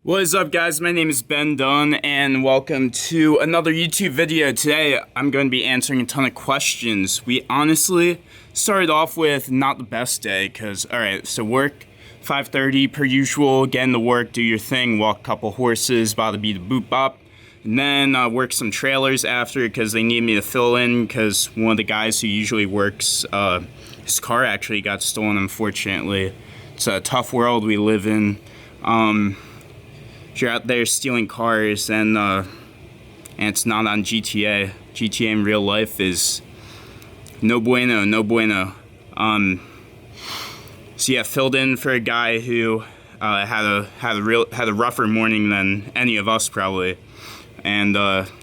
What is up, guys? My name is Ben Dunn and welcome to another YouTube video. Today I'm going to be answering a ton of questions. We honestly started off with not the best day because, alright, so work 5:30 per usual, get into work, do your thing, walk a couple horses, bada beat a boop bop, and then work some trailers after because they need me to fill in because one of the guys who usually works, his car actually got stolen, unfortunately. It's a tough world we live in. If you're out there stealing cars and it's not on GTA, GTA in real life is no bueno, no bueno. So yeah, filled in for a guy who had a rougher morning than any of us probably. And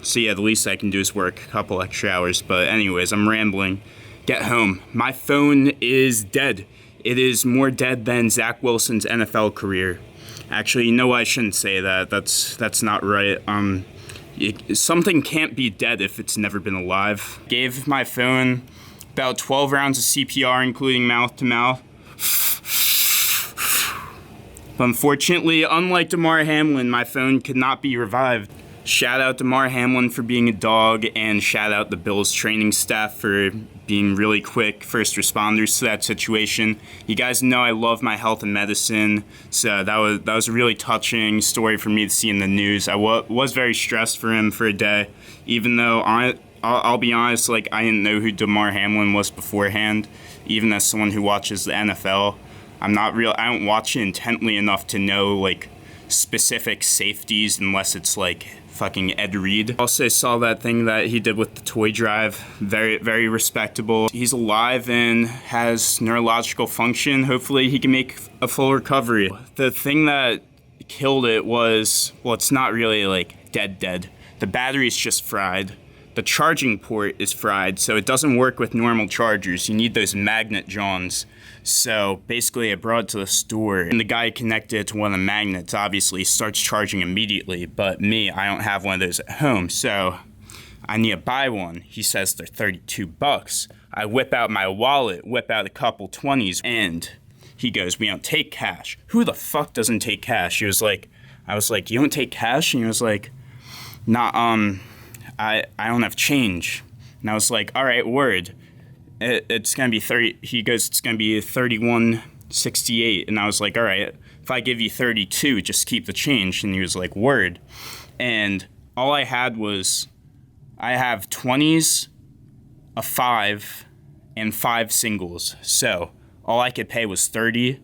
so yeah, the least I can do is work a couple extra hours. But anyways, I'm rambling. Get home. My phone is dead. It is more dead than Zach Wilson's NFL career. Actually, you know what? I shouldn't say that. That's not right. Something can't be dead if it's never been alive. Gave my phone about 12 rounds of CPR, including mouth to mouth. But unfortunately, unlike Damar Hamlin, my phone could not be revived. Shout out Damar Hamlin for being a dog, and shout out the Bills training staff for being really quick first responders to that situation. You guys know I love my health and medicine, so that was a really touching story for me to see in the news. I was very stressed for him for a day, even though I'll be honest, like I didn't know who Damar Hamlin was beforehand. Even as someone who watches the NFL, I don't watch it intently enough to know like specific safeties unless it's like fucking Ed Reed. Also saw that thing that he did with the toy drive. Very, very respectable. He's alive and has neurological function. Hopefully he can make a full recovery. The thing that killed it was, well, it's not really like dead. The battery's just fried. The charging port is fried, so it doesn't work with normal chargers. You need those magnet johns. So basically I brought it to the store and the guy connected it to one of the magnets, obviously starts charging immediately, but me, I don't have one of those at home, so I need to buy one. He says they're $32. I whip out my wallet, whip out a couple 20s, and he goes, "We don't take cash." Who the fuck doesn't take cash? I was like, "You don't take cash?" And he was like, "Nah, I don't have change." And I was like, "All right, word. It's gonna be 30." He goes, "It's gonna be 31.68." And I was like, "All right, if I give you 32, just keep the change." And he was like, "Word." And all I had was, I have 20s, a 5, and 5 singles. So all I could pay was 30,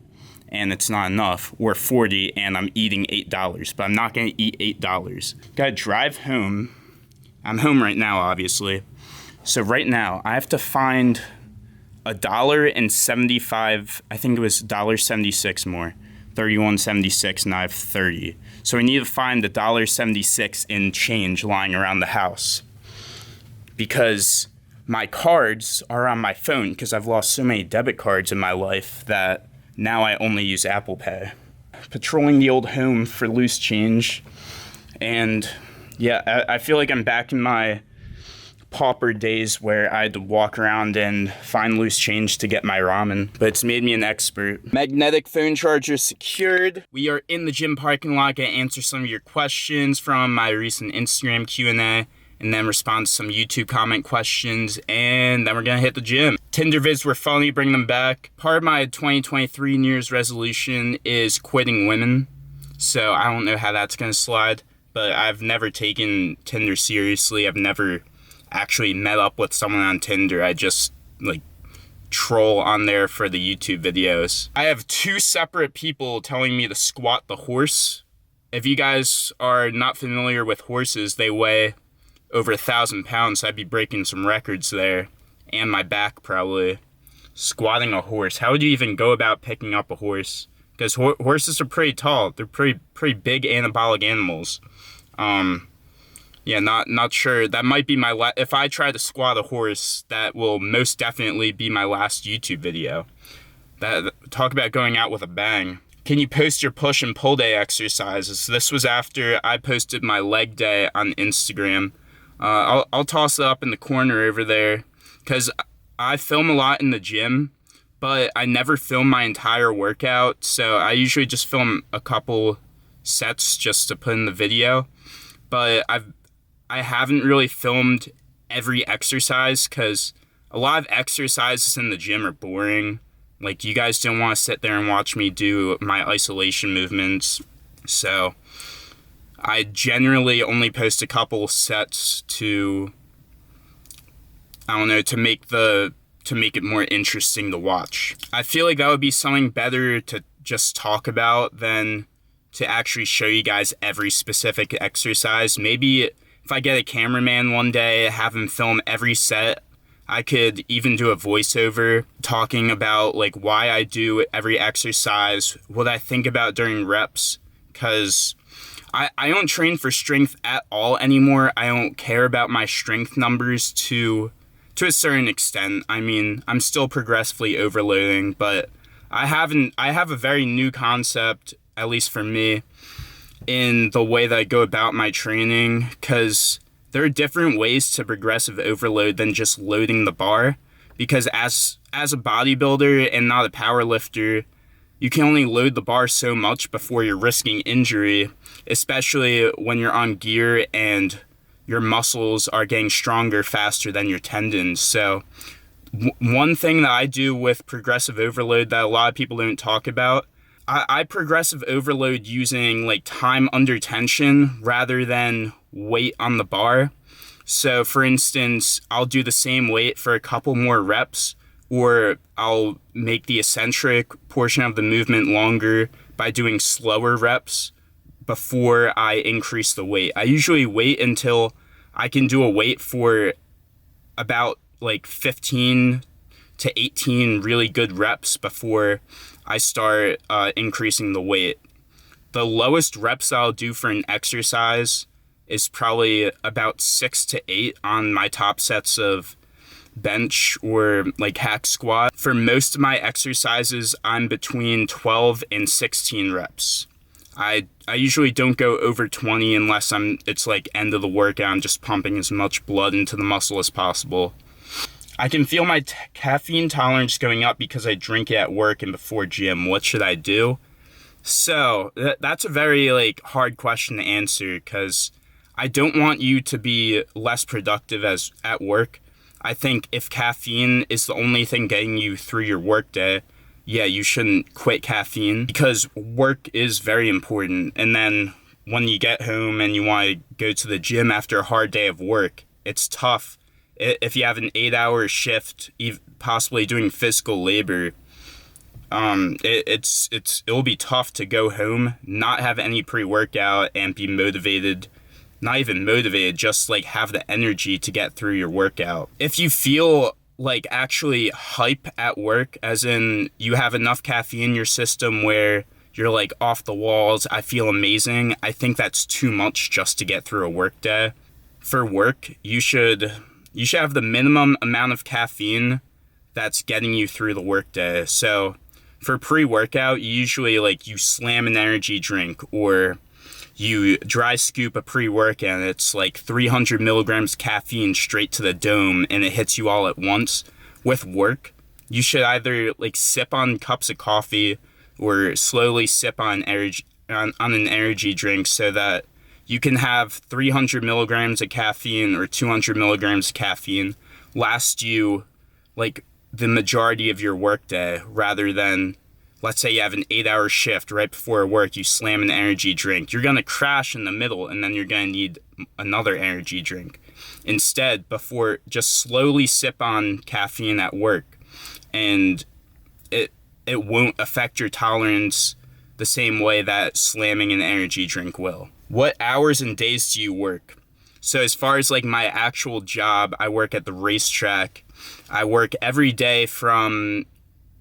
and it's not enough, or 40, and I'm eating $8. But I'm not gonna eat $8. Gotta drive home. I'm home right now, obviously. So right now, I have to find $1.75, I think it was $1.76 more, 31.76, and I have 30. So I need to find $1.76 in change lying around the house. Because my cards are on my phone, because I've lost so many debit cards in my life that now I only use Apple Pay. Patrolling the old home for loose change, and yeah, I feel like I'm back in my pauper days where I had to walk around and find loose change to get my ramen, but it's made me an expert. Magnetic phone charger secured. We are in the gym parking lot. Gonna answer some of your questions from my recent Instagram Q&A, and then respond to some YouTube comment questions, and then we're gonna hit the gym. Tinder vids were funny, bring them back. Part of my 2023 New Year's resolution is quitting women, so I don't know how that's gonna slide, but I've never taken Tinder seriously. I've never actually met up with someone on Tinder. I just like troll on there for the YouTube videos. I have 2 separate people telling me to squat the horse. If you guys are not familiar with horses, they weigh over 1,000 pounds. So I'd be breaking some records there, and my back probably. Squatting a horse. How would you even go about picking up a horse? Because horses are pretty tall. They're pretty big anabolic animals. Yeah, not sure. That might be my if I try to squat a horse, that will most definitely be my last YouTube video. Talk about going out with a bang. Can you post your push and pull day exercises? This was after I posted my leg day on Instagram. I'll toss it up in the corner over there, because I film a lot in the gym, but I never film my entire workout. So I usually just film a couple sets just to put in the video, but I haven't really filmed every exercise because a lot of exercises in the gym are boring. Like, you guys don't want to sit there and watch me do my isolation movements. So I generally only post a couple sets to, I don't know, to make it more interesting to watch. I feel like that would be something better to just talk about than to actually show you guys every specific exercise. Maybe if I get a cameraman one day, have him film every set, I could even do a voiceover talking about like why I do every exercise, what I think about during reps, because I don't train for strength at all anymore. I don't care about my strength numbers to a certain extent. I mean, I'm still progressively overloading, but I have a very new concept, at least for me, in the way that I go about my training, because there are different ways to progressive overload than just loading the bar, because as a bodybuilder and not a power lifter, you can only load the bar so much before you're risking injury, especially when you're on gear and your muscles are getting stronger faster than your tendons. So one thing that I do with progressive overload that a lot of people don't talk about, I progressive overload using like time under tension rather than weight on the bar. So for instance, I'll do the same weight for a couple more reps, or I'll make the eccentric portion of the movement longer by doing slower reps before I increase the weight. I usually wait until I can do a weight for about like 15 to 18 really good reps before I start increasing the weight. The lowest reps I'll do for an exercise is probably about 6 to 8 on my top sets of bench or like hack squat. For most of my exercises, I'm between 12 and 16 reps. I usually don't go over 20 unless it's like end of the workout. I'm just pumping as much blood into the muscle as possible. I can feel my caffeine tolerance going up because I drink it at work and before gym. What should I do? So that's a very like hard question to answer, because I don't want you to be less productive at work. I think if caffeine is the only thing getting you through your workday, yeah, you shouldn't quit caffeine, because work is very important. And then when you get home and you want to go to the gym after a hard day of work, it's tough. If you have an 8-hour shift, possibly doing physical labor, it'll be tough to go home, not have any pre-workout, and be motivated. Not even motivated, just like have the energy to get through your workout. If you feel like actually hype at work, as in you have enough caffeine in your system where you're like off the walls, I feel amazing, I think that's too much just to get through a work day. For work, you should have the minimum amount of caffeine that's getting you through the workday. So for pre-workout, usually like you slam an energy drink, or you dry scoop a pre-workout, and it's like 300 milligrams caffeine straight to the dome, and it hits you all at once. With work, you should either like sip on cups of coffee or slowly sip on an energy drink, so that you can have 300 milligrams of caffeine or 200 milligrams of caffeine last you like the majority of your workday, rather than, let's say you have an 8-hour shift right before work, you slam an energy drink. You're going to crash in the middle, and then you're going to need another energy drink. Instead, before, just slowly sip on caffeine at work, and it won't affect your tolerance the same way that slamming an energy drink will. What hours and days do you work? So as far as like my actual job, I work at the racetrack. I work every day from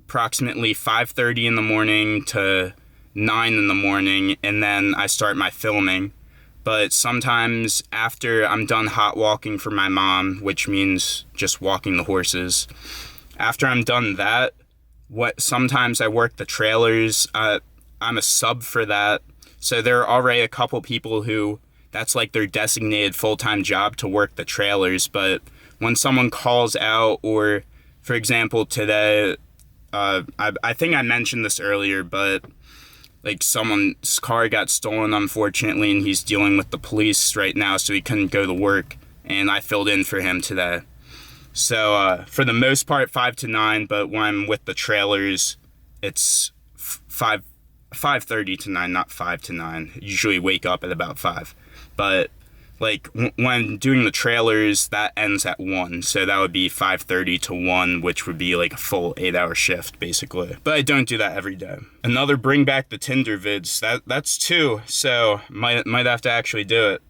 approximately 5:30 in the morning to 9 in the morning, and then I start my filming. But sometimes after I'm done hot walking for my mom, which means just walking the horses, after I'm done that, sometimes I work the trailers. I'm a sub for that. So there are already a couple people who that's like their designated full-time job to work the trailers. But when someone calls out, or for example today, I think I mentioned this earlier, but like someone's car got stolen, unfortunately, and he's dealing with the police right now, so he couldn't go to work, and I filled in for him today. So for the most part, 5 to 9, but when I'm with the trailers, it's 5:30 to 9, not 5 to 9. I usually wake up at about 5. But like when doing the trailers, that ends at 1. So that would be 5:30 to 1, which would be like a full 8-hour shift basically. But I don't do that every day. Another bring back the Tinder vids. That's 2. So might have to actually do it.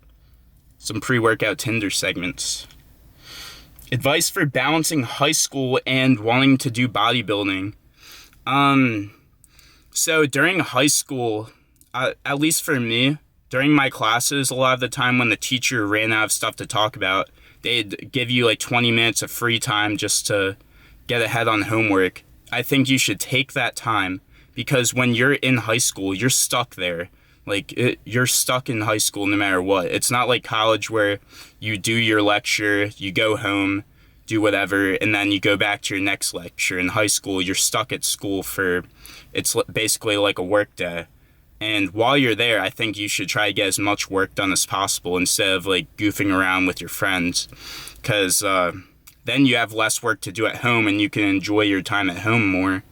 Some pre-workout Tinder segments. Advice for balancing high school and wanting to do bodybuilding. So during high school, at least for me, during my classes, a lot of the time when the teacher ran out of stuff to talk about, they'd give you like 20 minutes of free time just to get ahead on homework. I think you should take that time because when you're in high school, you're stuck there. You're stuck in high school no matter what. It's not like college where you do your lecture, you go home, do whatever, and then you go back to your next lecture. In high school, you're stuck at school it's basically like a work day. And while you're there, I think you should try to get as much work done as possible instead of like goofing around with your friends. Because then you have less work to do at home and you can enjoy your time at home more.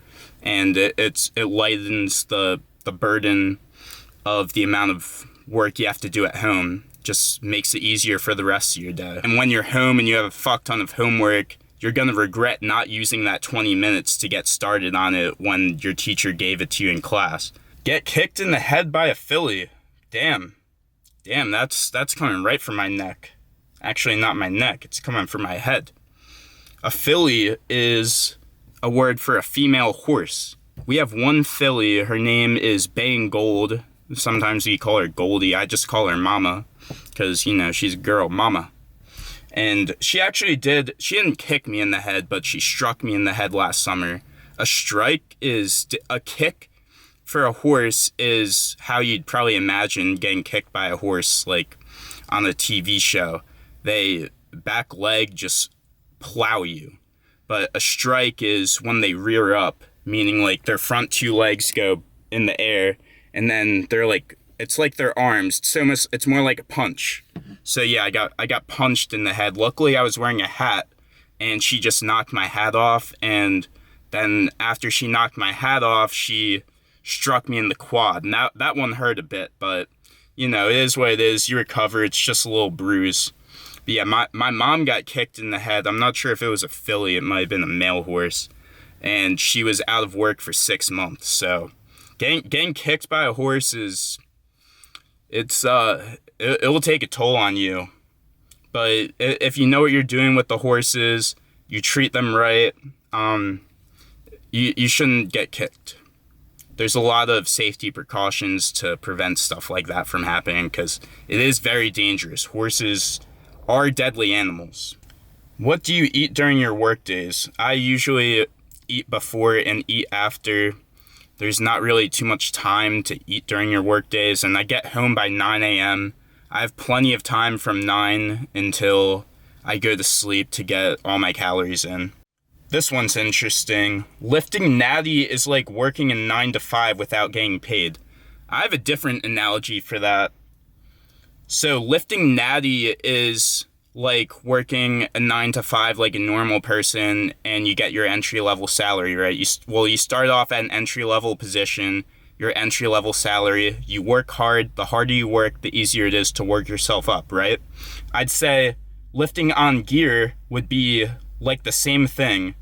And it lightens the burden of the amount of work you have to do at home. Just makes it easier for the rest of your day. And when you're home and you have a fuck ton of homework, you're gonna regret not using that 20 minutes to get started on it when your teacher gave it to you in class. Get kicked in the head by a Philly. Damn, that's coming right from my neck. Actually, not my neck, it's coming from my head. A filly is a word for a female horse. We have one filly, her name is Baying Gold. Sometimes we call her Goldie, I just call her Mama. Because, she's a girl, Mama. And she didn't kick me in the head, but she struck me in the head last summer. A kick for a horse is how you'd probably imagine getting kicked by a horse, like on a TV show. They back leg just plow you. But a strike is when they rear up, meaning like their front 2 legs go in the air, and then they're like, it's like their arms. It's more like a punch. So yeah, I got punched in the head. Luckily, I was wearing a hat, and she just knocked my hat off. And then after she knocked my hat off, she struck me in the quad. And that one hurt a bit, but it is what it is. You recover. It's just a little bruise. But yeah, my mom got kicked in the head. I'm not sure if it was a filly. It might have been a male horse. And she was out of work for 6 months. So getting kicked by a horse is... it will take a toll on you. But if you know what you're doing with the horses, you treat them right, you shouldn't get kicked. There's a lot of safety precautions to prevent stuff like that from happening because it is very dangerous. Horses are deadly animals. What do you eat during your work days? I usually eat before and eat after. There's not really too much time to eat during your work days, and I get home by 9 a.m. I have plenty of time from 9 until I go to sleep to get all my calories in. This one's interesting. Lifting natty is like working a 9 to 5 without getting paid. I have a different analogy for that. So lifting natty is like working a 9 to 5 like a normal person, and you get your entry-level salary, right? You start off at an entry-level position, your entry-level salary, you work hard. The harder you work, the easier it is to work yourself up, right? I'd say lifting on gear would be like the same thing.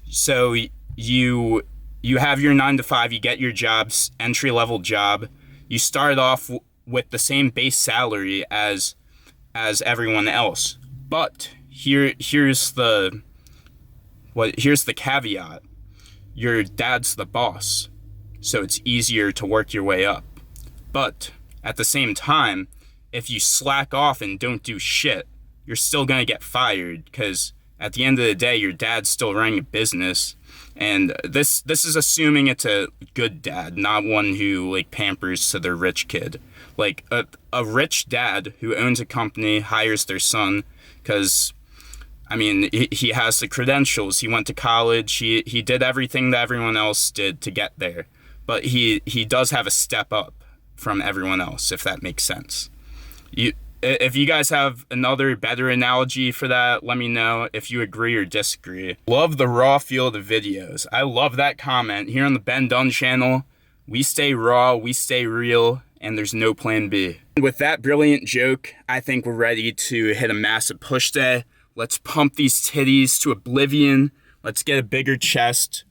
So you have your 9 to 5, you get your jobs, entry-level job, you start off with the same base salary as everyone else. But here's the caveat. Your dad's the boss, so it's easier to work your way up. But at the same time, if you slack off and don't do shit, you're still gonna get fired because at the end of the day, your dad's still running a business. And this is assuming it's a good dad, not one who like pampers to their rich kid. Like a rich dad who owns a company hires their son because, I mean, he has the credentials. He went to college. He did everything that everyone else did to get there. but he does have a step up from everyone else, if that makes sense. If you guys have another better analogy for that, let me know if you agree or disagree. Love the raw feel of the videos. I love that comment. Here on the Ben Dunn channel, we stay raw, we stay real, and there's no plan B. With that brilliant joke, I think we're ready to hit a massive push day. Let's pump these titties to oblivion. Let's get a bigger chest.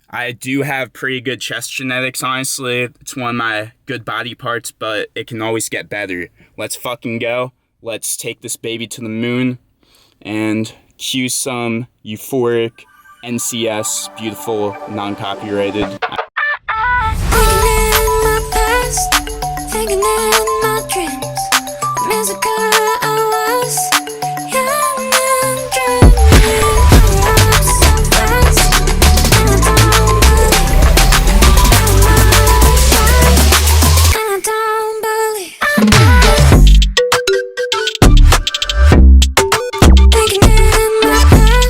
I do have pretty good chest genetics, honestly. It's one of my good body parts, but it can always get better. Let's fucking go. Let's take this baby to the moon and cue some euphoric NCS, beautiful, non-copyrighted. Thinking in my dreams, the music I was young and dreaming. I'm so fast, and I don't believe, and I don't believe. Thinking in my past, thinking in my dreams.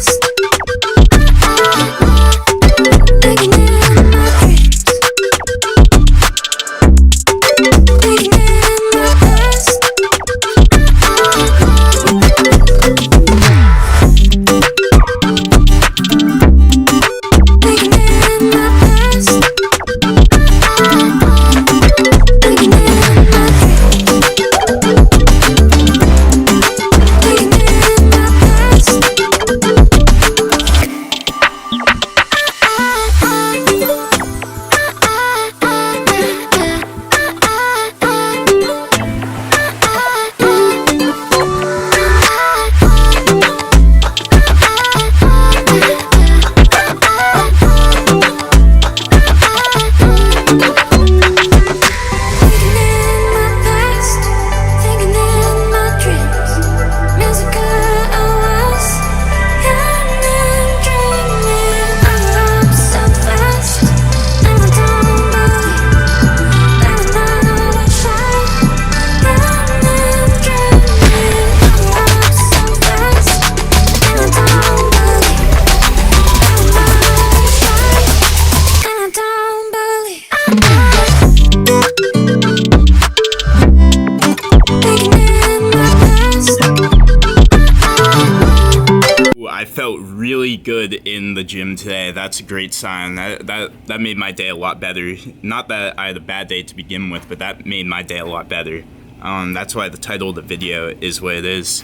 I felt really good in the gym today. That's a great sign. That made my day a lot better. Not that I had a bad day to begin with, but that made my day a lot better. That's why the title of the video is what it is.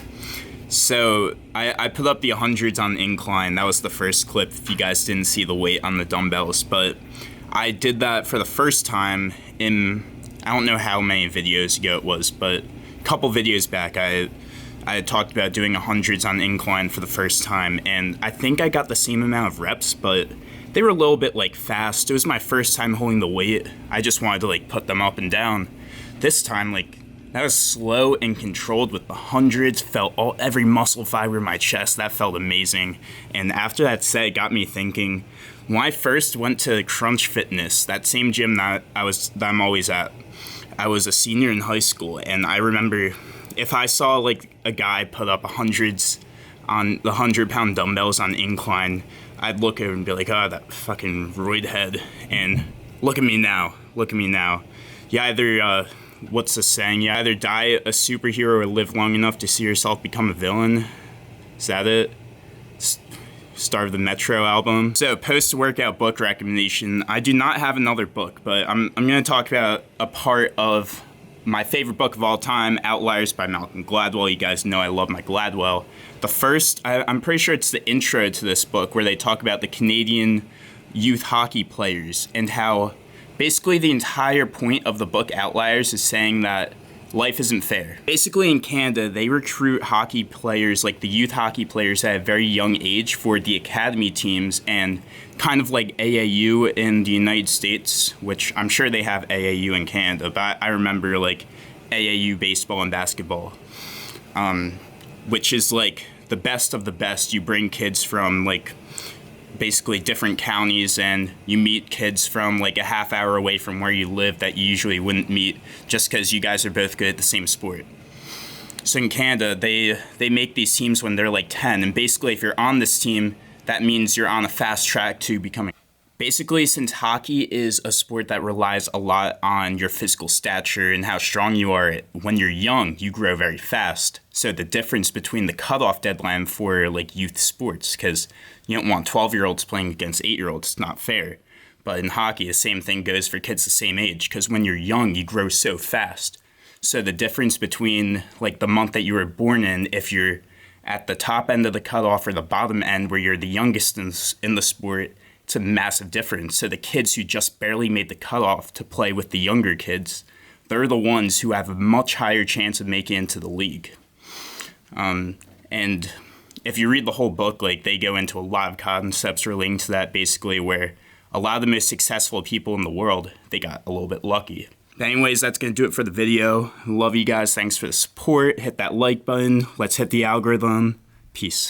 So I put up the 100s on incline. That was the first clip if you guys didn't see the weight on the dumbbells, but I did that for the first time in, I don't know how many videos ago it was, but a couple videos back I had talked about doing 100s on incline for the first time, and I think I got the same amount of reps, but they were a little bit like fast. It was my first time holding the weight. I just wanted to like put them up and down. This time, like, that was slow and controlled with the 100s. Felt every muscle fiber in my chest. That felt amazing. And after that set, it got me thinking, when I first went to Crunch Fitness, that same gym that I'm always at, I was a senior in high school, and I remember if I saw like a guy put up 100s on the 100-pound dumbbells on incline, I'd look at him and be like, oh, that fucking roid head. And look at me now. Look at me now. You either, what's the saying? You either die a superhero or live long enough to see yourself become a villain. Is that it? Star of the Metro album. So, post-workout book recommendation. I do not have another book, but I'm going to talk about a part of my favorite book of all time, Outliers by Malcolm Gladwell. You guys know I love my Gladwell. The first, I'm pretty sure it's the intro to this book where they talk about the Canadian youth hockey players and how basically the entire point of the book Outliers is saying that life isn't fair. Basically in Canada, they recruit hockey players, like the youth hockey players at a very young age for the academy teams, and kind of like AAU in the United States, which I'm sure they have AAU in Canada, but I remember like AAU baseball and basketball, which is like the best of the best. You bring kids from like basically different counties, and you meet kids from like a half hour away from where you live that you usually wouldn't meet just because you guys are both good at the same sport. So in Canada, they make these teams when they're like 10, and basically if you're on this team, that means you're on a fast track to becoming. Basically, since hockey is a sport that relies a lot on your physical stature and how strong you are, when you're young, you grow very fast. So the difference between the cutoff deadline for like youth sports, because you don't want 12-year-olds playing against 8-year-olds, it's not fair. But in hockey, the same thing goes for kids the same age, because when you're young, you grow so fast. So the difference between like the month that you were born in, if you're at the top end of the cutoff or the bottom end where you're the youngest in the sport, it's a massive difference. So the kids who just barely made the cutoff to play with the younger kids, they're the ones who have a much higher chance of making it into the league. And if you read the whole book, like they go into a lot of concepts relating to that, basically where a lot of the most successful people in the world, they got a little bit lucky. But anyways, that's going to do it for the video. Love you guys. Thanks for the support. Hit that like button. Let's hit the algorithm. Peace.